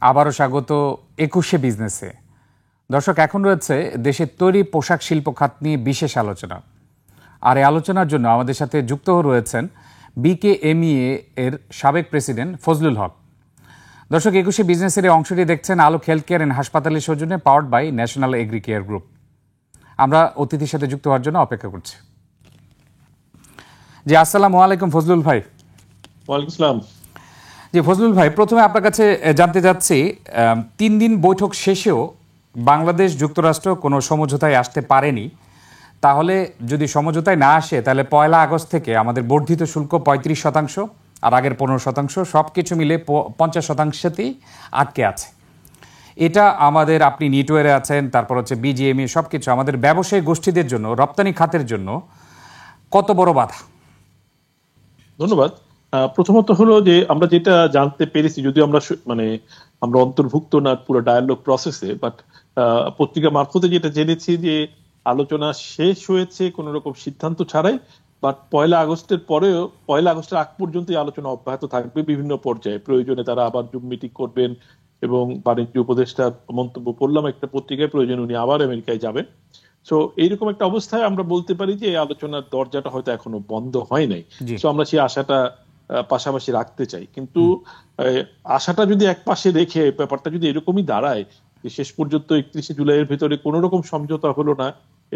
আবারও স্বাগত ২১শে বিজনেসে। দর্শক, এখন রয়েছে দেশের তৈরি পোশাক শিল্প খাত নিয়ে বিশেষ আলোচনা। আর এই আলোচনার জন্য আমাদের সাথে যুক্ত রয়েছেন বিকেএমইএ এর সাবেক প্রেসিডেন্ট ফজলুল হক। দর্শক, ২১শে বিজনেসের এই অংশটি দেখছেন আলোক হেলথ কেয়ার অ্যান্ড হাসপাতালের সৌজন্যে, powered by National Agri Care Group. আমরা অতিথির সাথে যুক্ত হওয়ার জন্য অপেক্ষা করছি। জি, আসসালামু আলাইকুম ফজলুল ভাই। ওয়ালাইকুম আসসালাম। জি ফজলুল ভাই, প্রথমে আপনার কাছে জানতে চাচ্ছি, ৩ দিন বৈঠক শেষেও বাংলাদেশ যুক্তরাষ্ট্র কোনো সমঝোতায় আসতে পারেনি। তাহলে যদি সমঝোতায় না আসে, তাহলে ১ আগস্ট থেকে আমাদের বর্ধিত শুল্ক ৩৫% আর আগের ১৫%, সব কিছু মিলে ৫০%তেই আটকে আছে। এটা আমাদের, আপনি নিটওয়ারে আছেন, তারপর হচ্ছে বিজিএমই, সব কিছু আমাদের ব্যবসায়ী গোষ্ঠীদের জন্য, রপ্তানি খাতের জন্য কত বড় বাধা? ধন্যবাদ। প্রথমত হলো যে আমরা যেটা জানতে পেরেছি, যদি আমরা অন্তর্ভুক্ত না পুরো ডায়ালগ প্রসেসে, বাট পত্রিকা মারফতে যেটা জেনেছি যে আলোচনা শেষ হয়েছে কোন রকম সিদ্ধান্ত ছাড়াই। বাট ১ আগস্টের পরেও ১ আগস্টের আগ পর্যন্ত এই আলোচনা অব্যাহত থাকবে বিভিন্ন পর্যায়ে। প্রয়োজনে তারা আবার জুম মিটিং করবেন এবং বাণিজ্য উপদেষ্টা মন্তব্য করলাম একটা পত্রিকায়, প্রয়োজনে উনি আবার আমেরিকায় যাবেন। সো এইরকম একটা অবস্থায় আমরা বলতে পারি যে এই আলোচনার দরজাটা হয়তো এখনো বন্ধ হয় নাই। সো আমরা সেই আশাটা পাশাপাশি রাখতে চাই, কিন্তু আশাটা যদি এক পাশে রেখে ব্যাপারটা যদি এরকমই দাঁড়ায় যে শেষ পর্যন্ত ৩১শে জুলাইয়ের ভিতরে কোন রকম সমঝোতা হলো না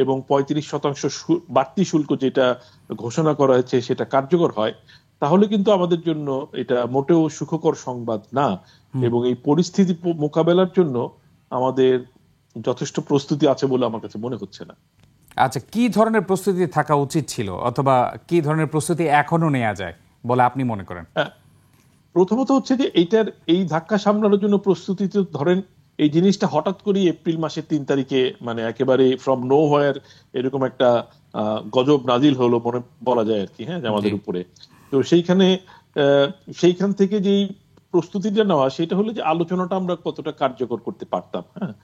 এবং ৩৫% বাড়তি শুল্ক যেটা ঘোষণা করা হয়েছে সেটা কার্যকর হয়, তাহলে কিন্তু আমাদের জন্য এটা মোটেও সুখকর সংবাদ না। এবং এই পরিস্থিতি মোকাবেলার জন্য আমাদের যথেষ্ট প্রস্তুতি আছে বলে আমার কাছে মনে হচ্ছে না। আচ্ছা, কি ধরনের প্রস্তুতি থাকা উচিত ছিল, অথবা কি ধরনের প্রস্তুতি এখনো নেওয়া যায় বলে আপনি মনে করেন? প্রথমত হচ্ছে যে এই ধাক্কা সামলানোর জন্য প্রস্তুতি, ধরেন এই জিনিসটা হঠাৎ করে এপ্রিল মাসের ৩ তারিখে একেবারে ফ্রম নো হোয়ার এরকম একটা গজব নাজিল হলো মনে বলা যায় আর কি, হ্যাঁ, আমাদের উপরে। তো সেইখান থেকে যেই প্রস্তুতিটা নেওয়া, সেটা হলো যে আলোচনাটা আমরা কতটা কার্যকর করতে পারতাম। হ্যাঁ,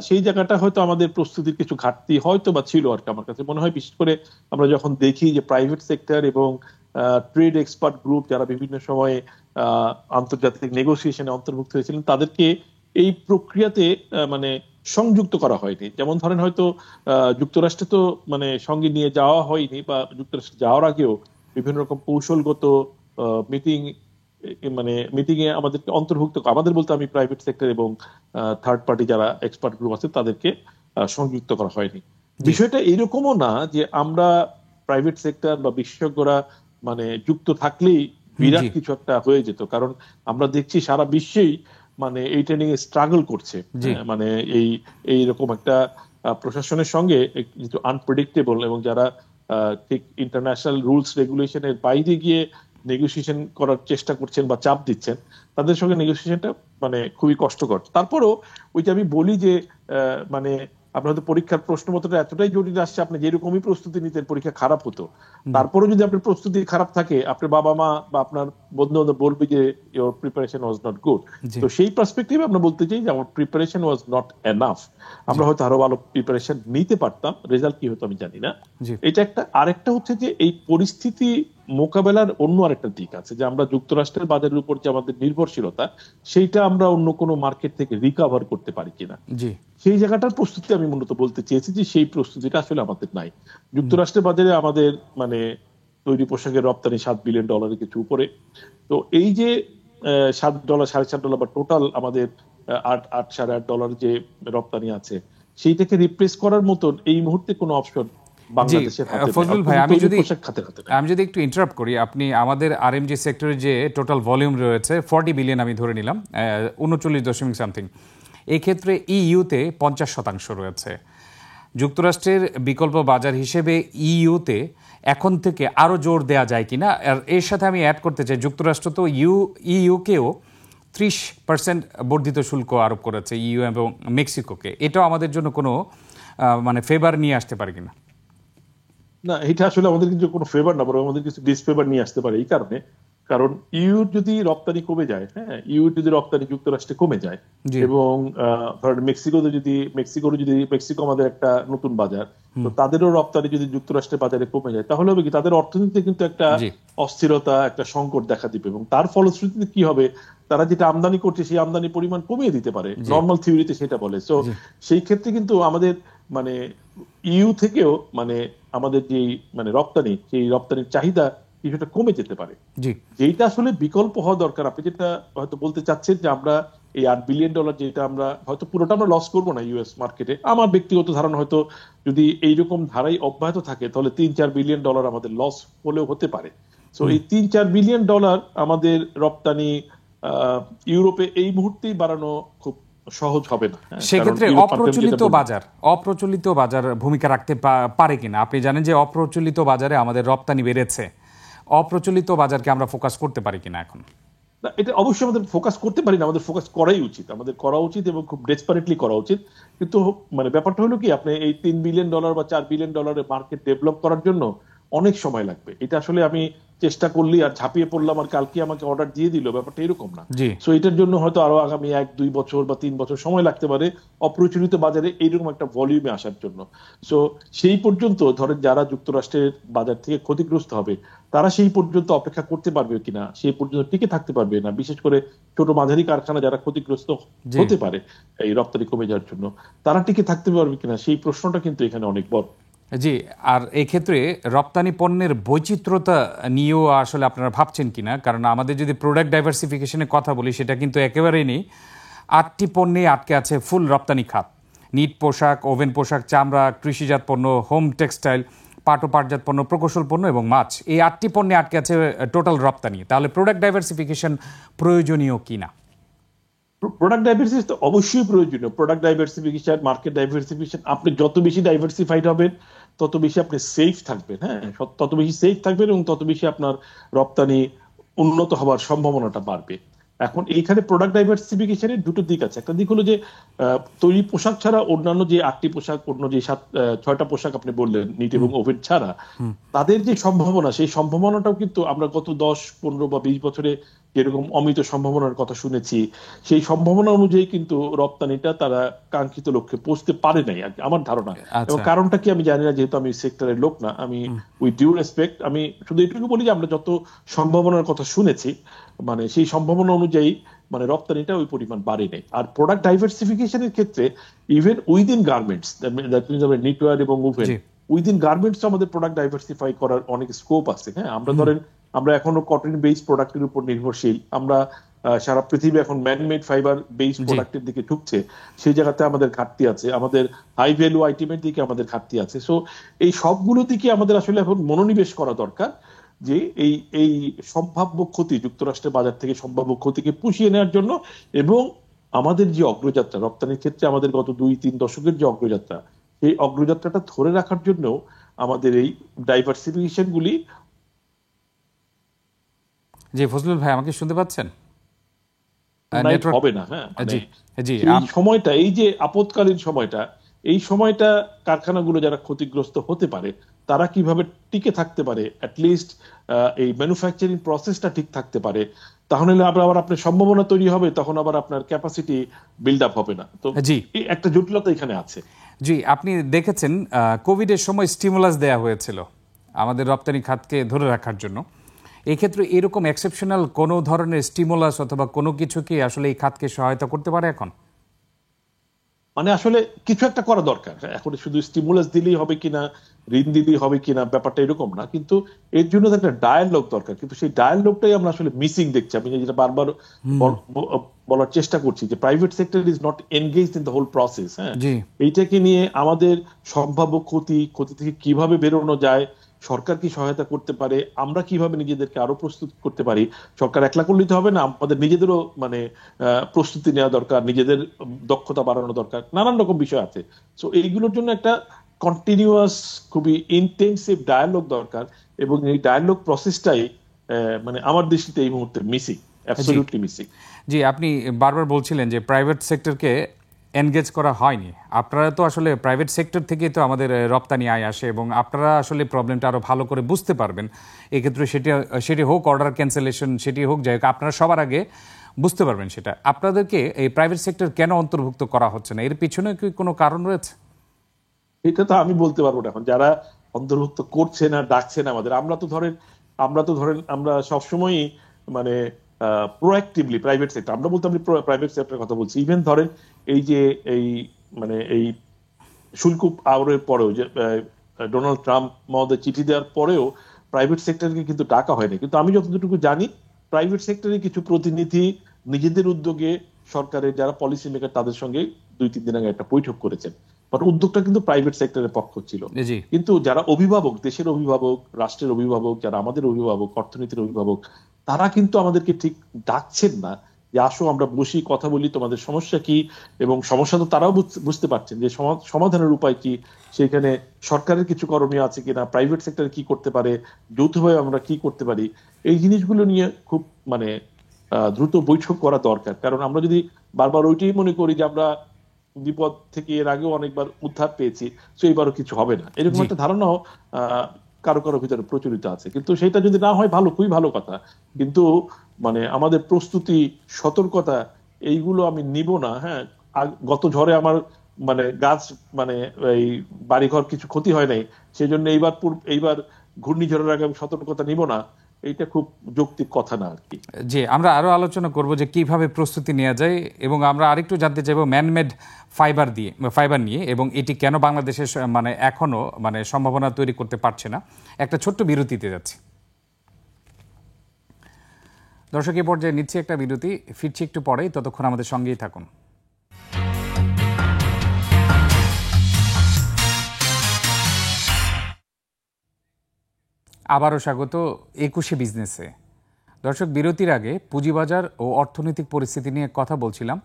সেই জায়গাটা হয়তো আমাদের প্রস্তুতির কিছু ঘাটতি হয়তো বা ছিল আর কি। আমার কাছে মনে হয় বিশেষ করে আমরা যখন দেখি যে প্রাইভেট সেক্টর এবং ট্রেড এক্সপার্ট গ্রুপ যারা বিভিন্ন সময়ে আন্তর্জাতিক নেগোসিয়েশনে অন্তর্ভুক্ত হয়েছিলেন, তাদেরকে এই প্রক্রিয়াতে সংযুক্ত করা হয়নি। যেমন ধরেন হয়তো যুক্তরাষ্ট্রে তো সঙ্গে নিয়ে যাওয়া হয়নি, বা যুক্তরাষ্ট্রে যাওয়ার আগেও বিভিন্ন রকম কৌশলগত মিটিং এ আমাদেরকে অন্তর্ভুক্ত, আমাদের বলতে আমি প্রাইভেট সেক্টর এবং থার্ড পার্টি যারা এক্সপার্ট গ্রুপ আছে তাদেরকে সংযুক্ত করা হয়নি। বিষয়টা এরকমও না যে আমরা প্রাইভেট সেক্টর বা বিশেষজ্ঞরা যুক্ত থাকলেই বিরাট কিছু একটা হয়ে যেত, কারণ আমরা দেখছি সারা বিশ্বেই এইটা নিয়ে স্ট্রাগল করছে। এইরকম একটা প্রশাসনের সঙ্গে আনপ্রেডিক্টেবল, এবং যারা ঠিক ইন্টারন্যাশনাল রুলস রেগুলেশনের বাইরে গিয়ে নেগোসিয়েশন করার চেষ্টা করছেন বা চাপ দিচ্ছেন, তাদের সঙ্গে নেগোসিয়েশনটা খুবই কষ্টকর। তারপরও ওই যে আমি বলি যে আপনার হয়তো পরীক্ষার প্রশ্নপত্রটা এতটাই জটিল আসছে, আপনি যেরকমই প্রস্তুতি নিতেন পরীক্ষা খারাপ হতো। তারপরেও যদি আপনার প্রস্তুতি খারাপ থাকে, আপনার বাবা মা বা আপনার বন্ধু বান্ধব বলবে যে your preparation was not good. তো সেই পার্সপেক্টিভে আমরা বলতে চাই যে আমার প্রিপারেশন ওয়াজ নট এনাফ। আমরা হয়তো আরো ভালো প্রিপারেশন নিতে পারতাম, রেজাল্ট কি হতো আমি জানি না। এটা একটা। আরেকটা হচ্ছে যে এই পরিস্থিতি মোকাবেলার অন্য আরেকটা দিক আছে, যে আমরা যুক্তরাষ্ট্রের বাজারের উপর যে আমাদের নির্ভরশীলতা, সেইটা আমরা অন্য কোনো মার্কেট থেকে রিকভার করতে পারি কিনা, সেই জায়গাটার প্রস্তুতি আমি মূলত বলতে চেয়েছি যে সেই প্রস্তুতিটা আসলে আমাদের নাই। যুক্তরাষ্ট্রের বাজারে আমাদের তৈরি পোশাকের রপ্তানি $7 বিলিয়ন কিছু উপরে। তো এই যে $7, $7.5 বা টোটাল আমাদের $8, $8.5 যে রপ্তানি আছে, সেইটাকে রিপ্লেস করার মতন এই মুহূর্তে কোনো অপশন ফজলুল ভাই, আমি যদি একটু ইন্টারাপ্ট করি, আপনি আমাদের আরএমজি সেক্টরে যে টোটাল ভলিউম রয়েছে 40 বিলিয়ন আমি ধরে নিলাম, 39.সামথিং। এই ক্ষেত্রে ইইউতে 50% রয়েছে। যুক্তরাষ্ট্রের বিকল্প বাজার হিসেবে ইইউতে এখন থেকে আরও জোর দেওয়া যায় কিনা। আর এর সাথে আমি অ্যাড করতে চাই, যুক্তরাষ্ট্র তো ইইউকেও 30% বর্ধিত শুল্ক আরোপ করেছে, ইইউ এবং মেক্সিকোকে। এটাও আমাদের জন্য কোনো ফেভার নিয়ে আসতে পারে কিনা? না, এটা আসলে আমাদের কিন্তু কোনো ফেভার না, বরং আমাদের কিছু ডিসফেভার নিয়ে আসতে পারে। এই কারণে, কারণ ইউর যদি রপ্তানি কমে যায়, হ্যাঁ, ইউর যদি রপ্তানি যুক্তরাষ্ট্রে কমে যায় এবং ধরেন মেক্সিকো আমাদের একটা নতুন বাজার, তো তাদেরও রপ্তানি যদি যুক্তরাষ্ট্রের বাজারে কমে যায়, তাহলে হবে কি তাদের অর্থনীতিতে কিন্তু একটা অস্থিরতা, একটা সংকট দেখা দিবে এবং তার ফলশ্রুতিতে কি হবে, তারা যেটা আমদানি করছে সেই আমদানির পরিমাণ কমিয়ে দিতে পারে, নর্মাল থিওরিতে সেটা বলে। তো সেই ক্ষেত্রে কিন্তু আমাদের মানে ইউ থেকেও মানে আমাদের যে মানে রপ্তানি, সেই রপ্তানির চাহিদা কিছুটা কমে যেতে পারে, যেটা আসলে বিকল্প হওয়া দরকার। আপনি যেটা হয়তো বলতে চাচ্ছেন যে আমরা এই $8 বিলিয়ন যেটা আমরা হয়তো পুরোটা আমরা লস করবো না ইউএস মার্কেটে, আমার ব্যক্তিগত ধারণা হয়তো যদি এইরকম ধারাই অব্যাহত থাকে তাহলে $3-4 বিলিয়ন আমাদের লস হলেও হতে পারে। তো এই $3-4 বিলিয়ন আমাদের রপ্তানি ইউরোপে এই মুহূর্তেই বাড়ানো খুব সহজ হবে না। সেক্ষেত্রে অপ্রচলিত বাজার ভূমিকা রাখতে পারে কিনা? আপনি জানেন যে অপ্রচলিত বাজারে আমাদের রপ্তানি বেড়েছে, অপ্রচলিত বাজারকে আমরা ফোকাস করতে পারি কিনা এখন? এটা অবশ্যই আমাদের ফোকাস করতে পারি না, আমাদের ফোকাস করাই উচিত, আমাদের করা উচিত এবং খুব ডেসপারেটলি করা উচিত। কিন্তু মানে ব্যাপারটা হলো কি, আপনি এই $3 বিলিয়ন বা $4 বিলিয়ন মার্কেট ডেভেলপ করার জন্য অনেক সময় লাগবে। এটা আসলে আমি চেষ্টা করলি আর ঝাঁপিয়ে পড়লাম আর কালকে আমাকে অর্ডার দিয়ে দিল, ব্যাপারটা এরকম না। সো এটার জন্য হয়তো আরো আগামী 1-2 বছর বা 3 বছর সময় লাগতে পারে অপ্রচলিত বাজারে এইরকম একটা ভলিউমে আসার জন্য। সো সেই পর্যন্ত ধরেন যারা যুক্তরাষ্ট্রের বাজার থেকে ক্ষতিগ্রস্ত হবে তারা সেই পর্যন্ত অপেক্ষা করতে পারবে কিনা, সেই পর্যন্ত টিকে থাকতে পারবে না, বিশেষ করে ছোট মাঝারি কারখানা যারা ক্ষতিগ্রস্ত হতে পারে এই রপ্তানি কমে যাওয়ার জন্য, তারা টিকে থাকতে পারবে কিনা, সেই প্রশ্নটা কিন্তু এখানে অনেক বড়। জি, আর এক্ষেত্রে রপ্তানি পণ্যের বৈচিত্র্যতা নিয়েও আসলে আপনারা ভাবছেন কিনা? কারণ আমাদের যদি প্রোডাক্ট ডাইভার্সিফিকেশনের কথা বলি, সেটা কিন্তু একেবারেই নেই। 8টি পণ্যে আটকে আছে ফুল রপ্তানি খাত। নিট পোশাক, ওভেন পোশাক, চামড়া, কৃষিজাত পণ্য, হোম টেক্সটাইল, পাট ও পাটজাত পণ্য, প্রকৌশল পণ্য এবং মাছ, এই 8টি পণ্যে আটকে আছে টোটাল রপ্তানি। তাহলে প্রোডাক্ট ডাইভার্সিফিকেশন প্রয়োজনীয় কিনা? প্রোডাক্ট ডাইভার্সিফিকেশন তো অবশ্যই প্রয়োজনীয়। প্রোডাক্ট ডাইভার্সিফিকেশন, মার্কেট ডাইভার্সিফিকেশন, আপনি যত বেশি ডাইভার্সিফাইড হবেন তত বেশি আপনি সেফ থাকবেন, হ্যাঁ, তত বেশি সেফ থাকবেন এবং তত বেশি আপনার রপ্তানি উন্নত হওয়ার সম্ভাবনাটা বাড়বে। এখন এইখানে প্রোডাক্ট ডাইভার্সিফিকেশনের দুটো দিক আছে। একটা দিক হলো যে তৈরি পোশাক ছাড়া অন্যান্য যে 8টি পোশাক, অন্য যে 6টা পোশাক আপনি বললেন নিট এবং ওভেন ছাড়া, তাদের যে সম্ভাবনা, সেই সম্ভাবনাটাও কিন্তু আমরা গত 10, 15 বা 20 বছরে যেরকম অমিত সম্ভাবনার কথা শুনেছি, সেই সম্ভাবনা অনুযায়ী কিন্তু রপ্তানিটা তারা কাঙ্ক্ষিত লক্ষ্যে পৌঁছতে পারে নাই আমার ধারণা। এবং কারণটা কি আমি জানি না, যেহেতু আমি সেক্টরের লোক না। আমি উইথ ডিউ রেসপেক্ট আমি শুধু এটুকু বলি যে আমরা যত সম্ভাবনার কথা শুনেছি, মানে সেই সম্ভাবনা অনুযায়ী মানে রপ্তানিটা ওই পরিমাণ বাড়ে নেই। আর প্রোডাক্ট ডাইভার্সিফিকেশনের ক্ষেত্রে ইভেন উইদিন গার্মেন্টস, নিটওয়্যার এবং ওভেন, উইদিন গার্মেন্টস আমাদের প্রোডাক্ট ডাইভার্সিফাই করার অনেক স্কোপ আছে। হ্যাঁ, আমরা ধরেন আমরা এখনো কটন বেসড প্রোডাক্টের উপর নির্ভরশীল। আমরা সারা পৃথিবী এখন ম্যানমেড ফাইবার বেসড প্রোডাক্টের দিকে ঢুকছে, সেই জায়গাতে আমাদের ঘাটতি আছে। আমাদের হাই ভ্যালু আইটেমের দিকে আমাদের ঘাটতি আছে। সো এই সবগুলো দিকে আমাদের আসলে এখন মনোনিবেশ করা দরকার, যে এই সম্ভাব্য ক্ষতি, যুক্তরাষ্ট্রের বাজার থেকে সম্ভাব্য ক্ষতিকে পুষিয়ে নেওয়ার জন্য এবং আমাদের যে অগ্রযাত্রা রপ্তানির ক্ষেত্রে, আমাদের গত 2-3 দশকের যে অগ্রযাত্রা, সেই অগ্রযাত্রাটা ধরে রাখার জন্য আমাদের এই ডাইভার্সিফিকেশন গুলি। জি ফজলুল ভাই, আমাকে শুনতে পাচ্ছেন? হবে না। হ্যাঁ, এই সময়টা, এই যে আপদকালীন সময়টা, এই সময়টা কারখানাগুলো যারা ক্ষতিগ্রস্ত হতে পারে তারা কিভাবে টিকে থাকতে পারে, অ্যাটলিস্ট এই ম্যানুফ্যাকচারিং প্রসেসটা ঠিক থাকতে পারে, তাহলে আবার আপনার সম্ভাবনা তৈরি হবে, তখন আবার আপনার ক্যাপাসিটি বিল্ড আপ হবে না। তো একটা জটিলতা এখানে আছে। জি, আপনি দেখেছেন কোভিডের সময় স্টিমুলাস দেয়া হয়েছিল আমাদের রপ্তানি খাতকে ধরে রাখার জন্য। এক্ষেত্রে এরকম এক্সেপশনাল কোনো ধরনের স্টিমুলাস অথবা কোনো কিছু কি আসলে এই খাতকে সহায়তা করতে পারে এখন? মানে আসলে কিছু একটা করা দরকার। এখন শুধু স্টিমুলাস দিলেই হবে কিনা, ঋণ দিলেই হবে কিনা, ব্যাপারটা এরকম না। কিন্তু এর জন্য একটা ডায়ালগ দরকার, কিন্তু সেই ডায়ালগটাই আমরা আসলে মিসিং দেখছি। আমি যেটা বারবার বলার চেষ্টা করছি যে private sector is not engaged in the whole process. হ্যাঁ, এইটাকে নিয়ে আমাদের সম্ভাব্য ক্ষতি থেকে কিভাবে বেরোনো যায়, সরকার কি সহায়তা করতে পারে, আমরা কিভাবে নিজেদেরকে আরো প্রস্তুত করতে পারি। সরকার একলা করলে তো হবে না, আমাদের নিজেদেরও মানে প্রস্তুতি নেওয়া দরকার, নিজেদের দক্ষতা বাড়ানো দরকার, নানান রকম বিষয় আছে। সো এইগুলোর জন্য একটা কন্টিনিউয়াস, খুবই ইন্টেন্সিভ ডায়ালগ দরকার এবং এই ডায়ালগ প্রসেসটাই মানে আমার দৃষ্টিতে এই মুহূর্তে মিসিং, অ্যাবসলিউটলি মিসিং। জি, আপনি বারবার বলছিলেন যে প্রাইভেট সেক্টরকে এনগেজ করা হয়নি। আপনারা তো আসলে প্রাইভেট সেক্টর থেকেই তো আমাদের রপ্তানি আয় আসে এবং আপনারা আসলে প্রবলেমটা আরও ভালো করে বুঝতে পারবেন। এক্ষেত্রে সেটি হোক অর্ডার ক্যান্সেলেশন, সেটি হোক যাই হোক, আপনারা সবার আগে বুঝতে পারবেন সেটা। আপনাদেরকে এই প্রাইভেট সেক্টর কেন অন্তর্ভুক্ত করা হচ্ছে না, এর পিছনে কি কোনো কারণ রয়েছে? এটা তো আমি বলতে পারবো না। এখন যারা অন্তর্ভুক্ত করছে না, ডাকছে না আমাদের, আমরা তো ধরেন আমরা সবসময়ই মানে প্রোঅ্যাক্টিভলি প্রাইভেট সেক্টর, আমরা বলতে আমি প্রাইভেট সেক্টরের কথা বলছি। ইভেন ধরেন এই যে এই শুল্ক আরোপের পরেও যে ডোনাল্ড ট্রাম্প মহোদয় চিঠি দেওয়ার পরেও প্রাইভেট সেক্টরকে কিন্তু ডাকা হয়নি। কিন্তু আমি যতটুকু জানি প্রাইভেট সেক্টরের কিছু প্রতিনিধি নিজেদের উদ্যোগে সরকারের যারা পলিসি মেকার তাদের সঙ্গে 2-3 দিন আগে একটা বৈঠক করেছেন। বাট উদ্যোগটা কিন্তু প্রাইভেট সেক্টরের পক্ষ ছিল। কিন্তু যারা অভিভাবক, দেশের অভিভাবক, রাষ্ট্রের অভিভাবক, যারা আমাদের অভিভাবক, অর্থনীতির অভিভাবক, তারা কিন্তু আমাদেরকে ঠিক ডাকছেন না যে আসো আমরা বসি, কথা বলি, তোমাদের সমস্যা কি। এবং সমস্যা তো তারাও বুঝতে পারছেন যে সমাধানের উপায় কি, সেখানে সরকারের কিছু করণীয় আছে কিনা, প্রাইভেট সেক্টর কি করতে পারে, যৌথভাবে আমরা কি করতে পারি, এই জিনিসগুলো নিয়ে খুব দ্রুত বৈঠক করা দরকার। কারণ আমরা যদি বারবার ওইটাই মনে করি যে আমরা বিপদ থেকে এর আগেও অনেকবার উদ্ধার পেয়েছি, তো এবারও কিছু হবে না, এরকম একটা ধারণাও কারো কারো ভিতরে প্রচলিত আছে। কিন্তু সেটা যদি না হয় ভালো, খুবই ভালো কথা। কিন্তু আমাদের প্রস্তুতি, সতর্কতা, এইগুলো আমি নিব না। হ্যাঁ, গত ঝড়ে আমার গাছ এই বাড়িঘর কিছু ক্ষতি হয় নাই, সেই জন্য এইবার ঘূর্ণিঝড়ের আগে আমি সতর্কতা নিব না, এইটা খুব যৌক্তিক কথা না আর কি। জি, আমরা আরো আলোচনা করব যে কিভাবে প্রস্তুতি নেওয়া যায়, এবং আমরা আরেকটু জানতে চাইবো ম্যানমেড ফাইবার নিয়ে, এবং এটি কেন বাংলাদেশে এখনো সম্ভাবনা তৈরি করতে পারছে না। একটা ছোট্ট বিরতিতে যাচ্ছি দর্শক, এই পর্যায়ে নিচ্ছি একটা বিরতি, ফিরছি একটু পরেই, ততক্ষণ আমাদের সঙ্গেই থাকুন। আবারও স্বাগত 21শে বিজনেসে। দর্শক, বিরতির আগে পুঁজিবাজার ও অর্থনৈতিক পরিস্থিতি নিয়ে কথা বলছিলাম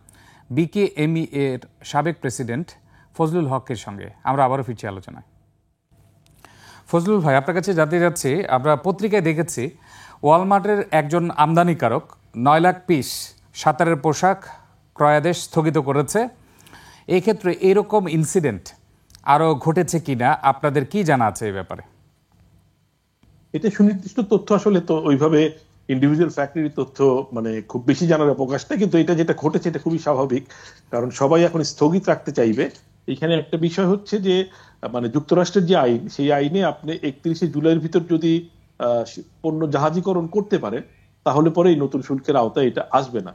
বিকেএমই এর সাবেক প্রেসিডেন্ট ফজলুল হকের সঙ্গে। আমরা আবারও ফিরছি আলোচনায়। ফজলুল ভাই, আপনার কাছে জানতে যাচ্ছি, আমরা পত্রিকায় দেখেছি ওয়ালমার্টের একজন আমদানিকারক 9 লাখ পিস সাঁতারের পোশাক ক্রয়াদেশ স্থগিত করেছে। এই ক্ষেত্রে এরকম ইনসিডেন্ট আরও ঘটেছে কিনা, আপনাদের কি জানা আছে এই ব্যাপারে? এটা সুনির্দিষ্ট তথ্য, আসলে তো ওইভাবে ইন্ডিভিজুয়াল ফ্যাক্টরি তথ্য খুব বেশি জানার অবকাশ নেই। কিন্তু এটা যেটা ঘটেছে এটা খুবই স্বাভাবিক, কারণ সবাই এখন স্থগিত রাখতে চাইবে। এখানে একটা বিষয় হচ্ছে যে যুক্তরাষ্ট্রের যে আইন, সেই আইনে আপনি 31শে জুলাইয়ের ভিতর যদি পণ্য জাহাজীকরণ করতে পারে, তাহলে পরে এই নতুন শুল্কের আওতায় এটা আসবে না।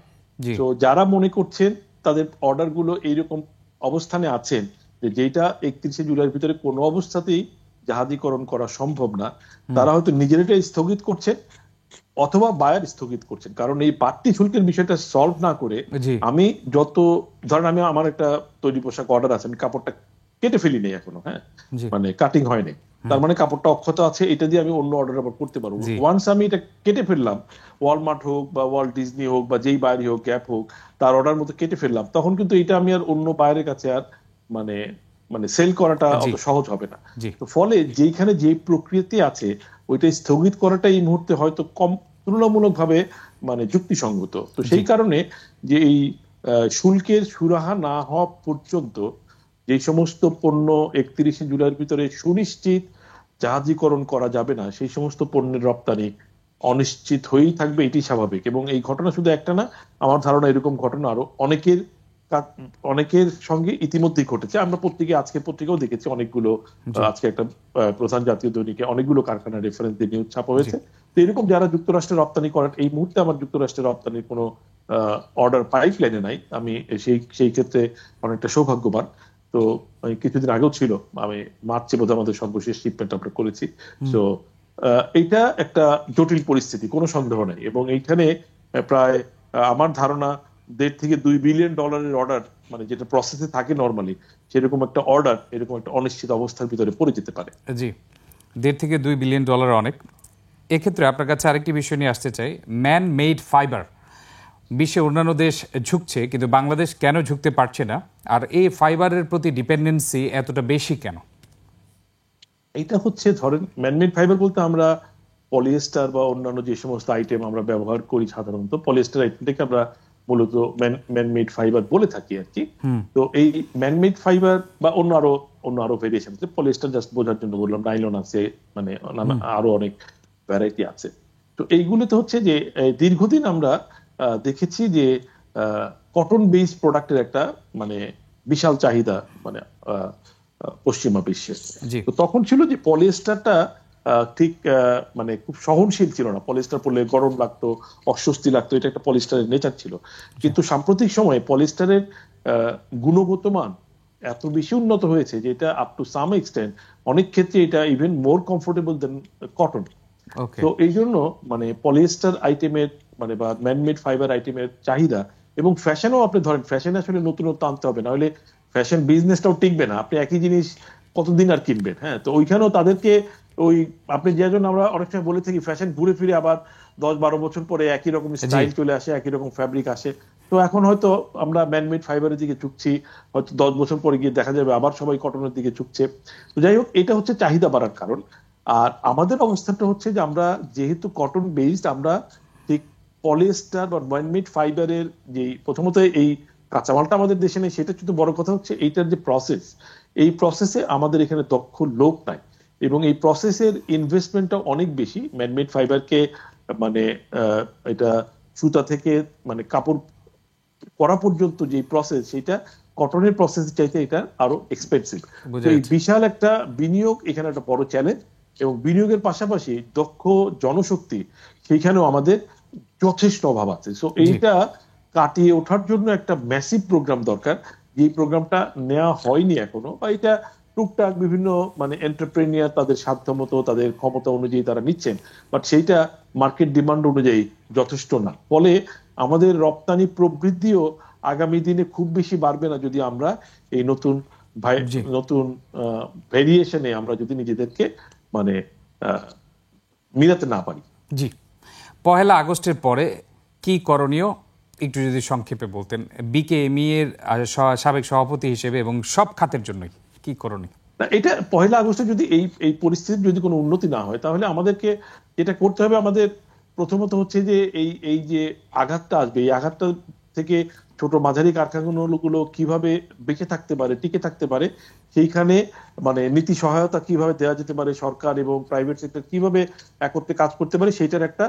তো যারা মনে করছেন তাদের অর্ডার গুলো এইরকম অবস্থানে আছেন যে যেটা 31শে জুলাইয়ের ভিতরে কোনো অবস্থাতেই জাহাজীকরণ করা সম্ভব না, তারা হয়তো নিজেরাই স্থগিত করছে অথবা বায়ার স্থগিত করছেন। কারণ এই বাড়তি শুল্কের বিষয়টা সলভ না করে আমি ধরেন আমার একটা তৈরি পোশাক অর্ডার আছে, আমি কাপড়টা কেটে ফেলি নেই এখনো, হ্যাঁ, কাটিং হয়নি, তার মানে কাপড়টা অক্ষত আছে, এটা দিয়ে আমি অন্য অর্ডার আবার করতে পারবো। ওয়ান্স আমি এটা কেটে ফেললাম, ওয়ালমার্ট হোক বা ওয়াল্ট ডিজনি হোক বা যেই বায়ারই হোক, গ্যাপ হোক, তার অর্ডার মতো কেটে ফেললাম, তখন কিন্তু এটা আমি আর অন্য বায়ারের কাছে আর সেল করাটা অত সহজ হবে না। তো ফলে যেখানে যে প্রক্রিয়াতে আছে ওইটা স্থগিত করাটা এই মুহূর্তে হয়তো কম তুলনামূলকভাবে যুক্তিসঙ্গত। তো সেই কারণে যে এই শুল্কের সুরাহা না হওয়া পর্যন্ত যে সমস্ত পণ্য 31শে জুলাইয়ের ভিতরে সুনিশ্চিত জাহাজীকরণ করা যাবে না, সেই সমস্ত পণ্যের রপ্তানি অনিশ্চিত হয়েই থাকবে, এটি স্বাভাবিক। এবং এই ঘটনা শুধু একটা না, আমার ধারণা এরকম ঘটনা আরো অনেকের সঙ্গে ইতিমধ্যেই ঘটেছে। আমরা আজকের পত্রিকাও দেখেছি অনেকগুলো, আজকে একটা প্রধান জাতীয় দৈনিকে অনেকগুলো কারখানার রেফারেন্স দিয়ে নিউজ ছাপা হয়েছে। তো এরকম যারা যুক্তরাষ্ট্রে রপ্তানি করেন, এই মুহূর্তে আমার যুক্তরাষ্ট্রে রপ্তানির কোনো অর্ডার পাইপলাইনে নাই, আমি সেই ক্ষেত্রে অনেকটা সৌভাগ্যবান। তো কিছুদিন আগেও ছিল, আমি মার্চে বোধহয় আমাদের সর্বশেষ শিপমেন্ট আমরা করেছি। তো এইটা একটা জটিল পরিস্থিতি, কোনো সন্দেহ নাই। এবং এইখানে প্রায় আমার ধারণা $1.5 থেকে $2 বিলিয়ন অর্ডার, যেটা প্রসেসে থাকে নরমালি, সেরকম একটা অর্ডার এরকম একটা অনিশ্চিত অবস্থার ভিতরে পড়ে যেতে পারে। জি, $1.5 থেকে $2 বিলিয়ন অনেক। এক্ষেত্রে আপনার কাছে আরেকটি বিষয় নিয়ে আসতে চাই, ম্যান মেড ফাইবার বিশ্বের অন্যান্য দেশ ঝুঁকছে, কিন্তু বাংলাদেশ কেন ঝুঁকতে পারছে না? আর এই ফাইবারের প্রতি ডিপেন্ডেন্সি এতটা বেশি কেন? এটা হচ্ছে, ধরেন ম্যানমেড ফাইবার বলতে আমরা পলিয়েস্টার বা অন্যান্য যে সমস্ত আইটেম আমরা ব্যবহার করি, সাধারণত পলিয়েস্টার আইটেমটাকে আমরা মূলত ম্যানমেড ফাইবার বলে থাকি আর কি। তো এই ম্যানমেড ফাইবার বা অন্য আরো ভেরিয়েশন আছে, পলিয়েস্টার জাস্ট বোঝার জন্য বললাম, নাইলন আছে, মানে আরো অনেক ভ্যারাইটি আছে। তো এইগুলোতে হচ্ছে যে দীর্ঘদিন আমরা দেখেছি যে কটন বেসড প্রোডাক্টের একটা মানে বিশাল চাহিদা মানে পশ্চিমা বিশ্বে। তো তখন ছিল যে পলিয়েস্টারটা ঠিক মানে খুব সহনশীল ছিল না, পলিয়েস্টার পরলে গরম লাগতো, অস্বস্তি লাগতো, এটা একটা পলিয়েস্টারের নেচার ছিল। কিন্তু সাম্প্রতিক সময়ে পলিয়েস্টারের গুণগত মান এত বেশি উন্নত হয়েছে যে এটা আপ টু সাম এক্সটেন্ট অনেক ক্ষেত্রে এটা ইভেন মোর কমফোর্টেবল দেন কটন। তো এই জন্য মানে পলিয়েস্টার আইটেমের মানে বা ম্যানমেড ফাইবার আইটেমের চাহিদা, এবং ফ্যাশনও আপনি ধরেন, ফ্যাশনে আসলে নতুনত্ব আনতে হবে, না হলে ফ্যাশন বিজনেসটাও টিকবে না, আপনি একই জিনিস কতদিন আর কিনবেন। হ্যাঁ, তো ওইখানেও তাদেরকে ওই আপনি যে জন্য আমরা অনেক সময় বলে থাকি ফ্যাশন ঘুরে ফিরে আবার 10-12 বছর পরে একই রকম স্টাইল চলে আসে, একই রকম ফ্যাব্রিক আসে। তো এখন হয়তো আমরা ম্যানমেড ফাইবারের দিকে ঝুঁকছি, হয়তো 10 বছর পরে গিয়ে দেখা যাবে আবার সবাই কটনের দিকে ঝুঁকছে। তো যাই হোক, এটা হচ্ছে চাহিদা বাড়ার কারণ। আর আমাদের অবস্থাটা হচ্ছে যে আমরা যেহেতু কটন বেসড, আমরা ঠিক পলিয়েস্টার বা ম্যানমেড ফাইবারের যে প্রথমত এই কাঁচামালটা আমাদের দেশে নেই, সেটা কিন্তু বড় কথা হচ্ছে এইটার যে প্রসেস, এই প্রসেসে আমাদের এখানে দক্ষ লোক নাই, এবং এই প্রসেসের ইনভেস্টমেন্টটা অনেক বেশি। ম্যানমেড ফাইবারকে মানে এটা সুতা থেকে মানে কাপড় করা পর্যন্ত যে প্রসেস, সেটা কটনের প্রসেস চাইতে এটা আরো এক্সপেন্সিভ। তো এই বিশাল একটা বিনিয়োগ এখানে একটা বড় চ্যালেঞ্জ, এবং বিনিয়োগের পাশাপাশি দক্ষ জনশক্তি সেইখানেও আমাদের যথেষ্ট অভাব আছে। সো এইটা কাটিয়ে ওঠার জন্য একটা ম্যাসিভ প্রোগ্রাম দরকার, যে প্রোগ্রামটা নেওয়া হয়নি এখনো, বা এটা টুকটাক বিভিন্ন মানে এন্টারপ্রেনিয়ার তাদের সাধ্যমতো তাদের ক্ষমতা অনুযায়ী তারা নিচ্ছেন, বাট সেইটা মার্কেট ডিমান্ড অনুযায়ী যথেষ্ট না। ফলে আমাদের রপ্তানি প্রবৃদ্ধিও আগামী দিনে খুব বেশি বাড়বে না যদি আমরা এই নতুন ভেরিয়েশনে আমরা যদি নিজেদেরকে মানে মিলাতে না পারি। জি, 1 আগস্টের পরে কি করণীয় একটু যদি সংক্ষেপে বলতেন, বিকেএমই এর সাবেক সভাপতি হিসেবে এবং সব খাতের জন্যই কি করণীয়? এটা 1 আগস্টে যদি এই পরিস্থিতির যদি কোনো উন্নতি না হয়, তাহলে আমাদেরকে যেটা করতে হবে, আমাদের প্রথমত হচ্ছে যে এই যে আঘাতটা আসবে, এই আঘাতটা থেকে ছোট মাঝারি কারখানাগুলো কিভাবে বেঁচে থাকতে পারে, টিকে থাকতে পারে, সেইখানে মানে নীতি সহায়তা কিভাবে দেওয়া যেতে পারে, সরকার এবং প্রাইভেট সেক্টর কিভাবে একত্রে কাজ করতে পারে, সেইটার একটা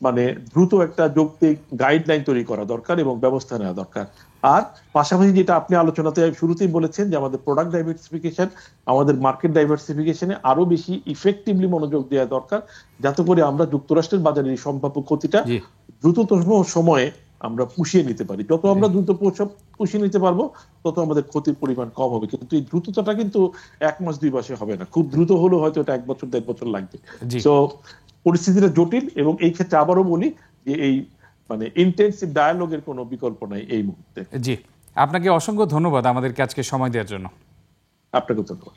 মানে দ্রুত একটা যৌক্তিক গাইডলাইন তৈরি করা দরকার এবং ব্যবস্থা নেওয়া দরকার। আর পাশাপাশি যেটা আপনি আলোচনাতে শুরুতেই বলেছেন যে আমাদের প্রোডাক্ট ডাইভার্সিফিকেশন, আমাদের মার্কেট ডাইভার্সিফিকেশনে আরো বেশি ইফেক্টিভলি মনোযোগ দেওয়া দরকার, যাতে করে আমরা যুক্তরাষ্ট্রের বাজারে সম্ভাব্য ক্ষতিটা দ্রুততম সময়ে আমরা পুষিয়ে নিতে পারি। যত আমরা দ্রুত পুষিয়ে নিতে পারবো, তত আমাদের ক্ষতির পরিমাণ কম হবে। কিন্তু এই দ্রুততাটা কিন্তু 1 মাস 2 মাসে হবে না, খুব দ্রুত হলেও হয়তো এটা 1 বছর 1.5 বছর লাগবে। তো পরিস্থিতিটা জটিল, এবং এই ক্ষেত্রে আবারও বলি যে এই মানে ইন্টেনসিভ ডায়ালগের কোনো বিকল্প নাই এই মুহূর্তে। জি, আপনাকে অসংখ্য ধন্যবাদ আমাদেরকে আজকে সময় দেওয়ার জন্য। আপনাকে ধন্যবাদ।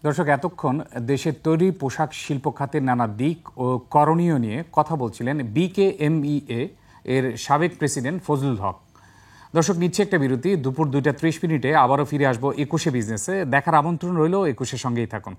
দর্শক, এতক্ষণ দেশের তৈরি পোশাক শিল্প খাতের নানা দিক ও করণীয় নিয়ে কথা বলছিলেন বিকেএমইএ এর সাবেক প্রেসিডেন্ট ফজলুল হক। দর্শক, নিচ্ছে একটা বিরতি। দুপুর 2টা 30 মিনিটে আবারও ফিরে আসবো 21শে বিজনেসে। দেখার আমন্ত্রণ রইল, 21শে সঙ্গেই থাকুন।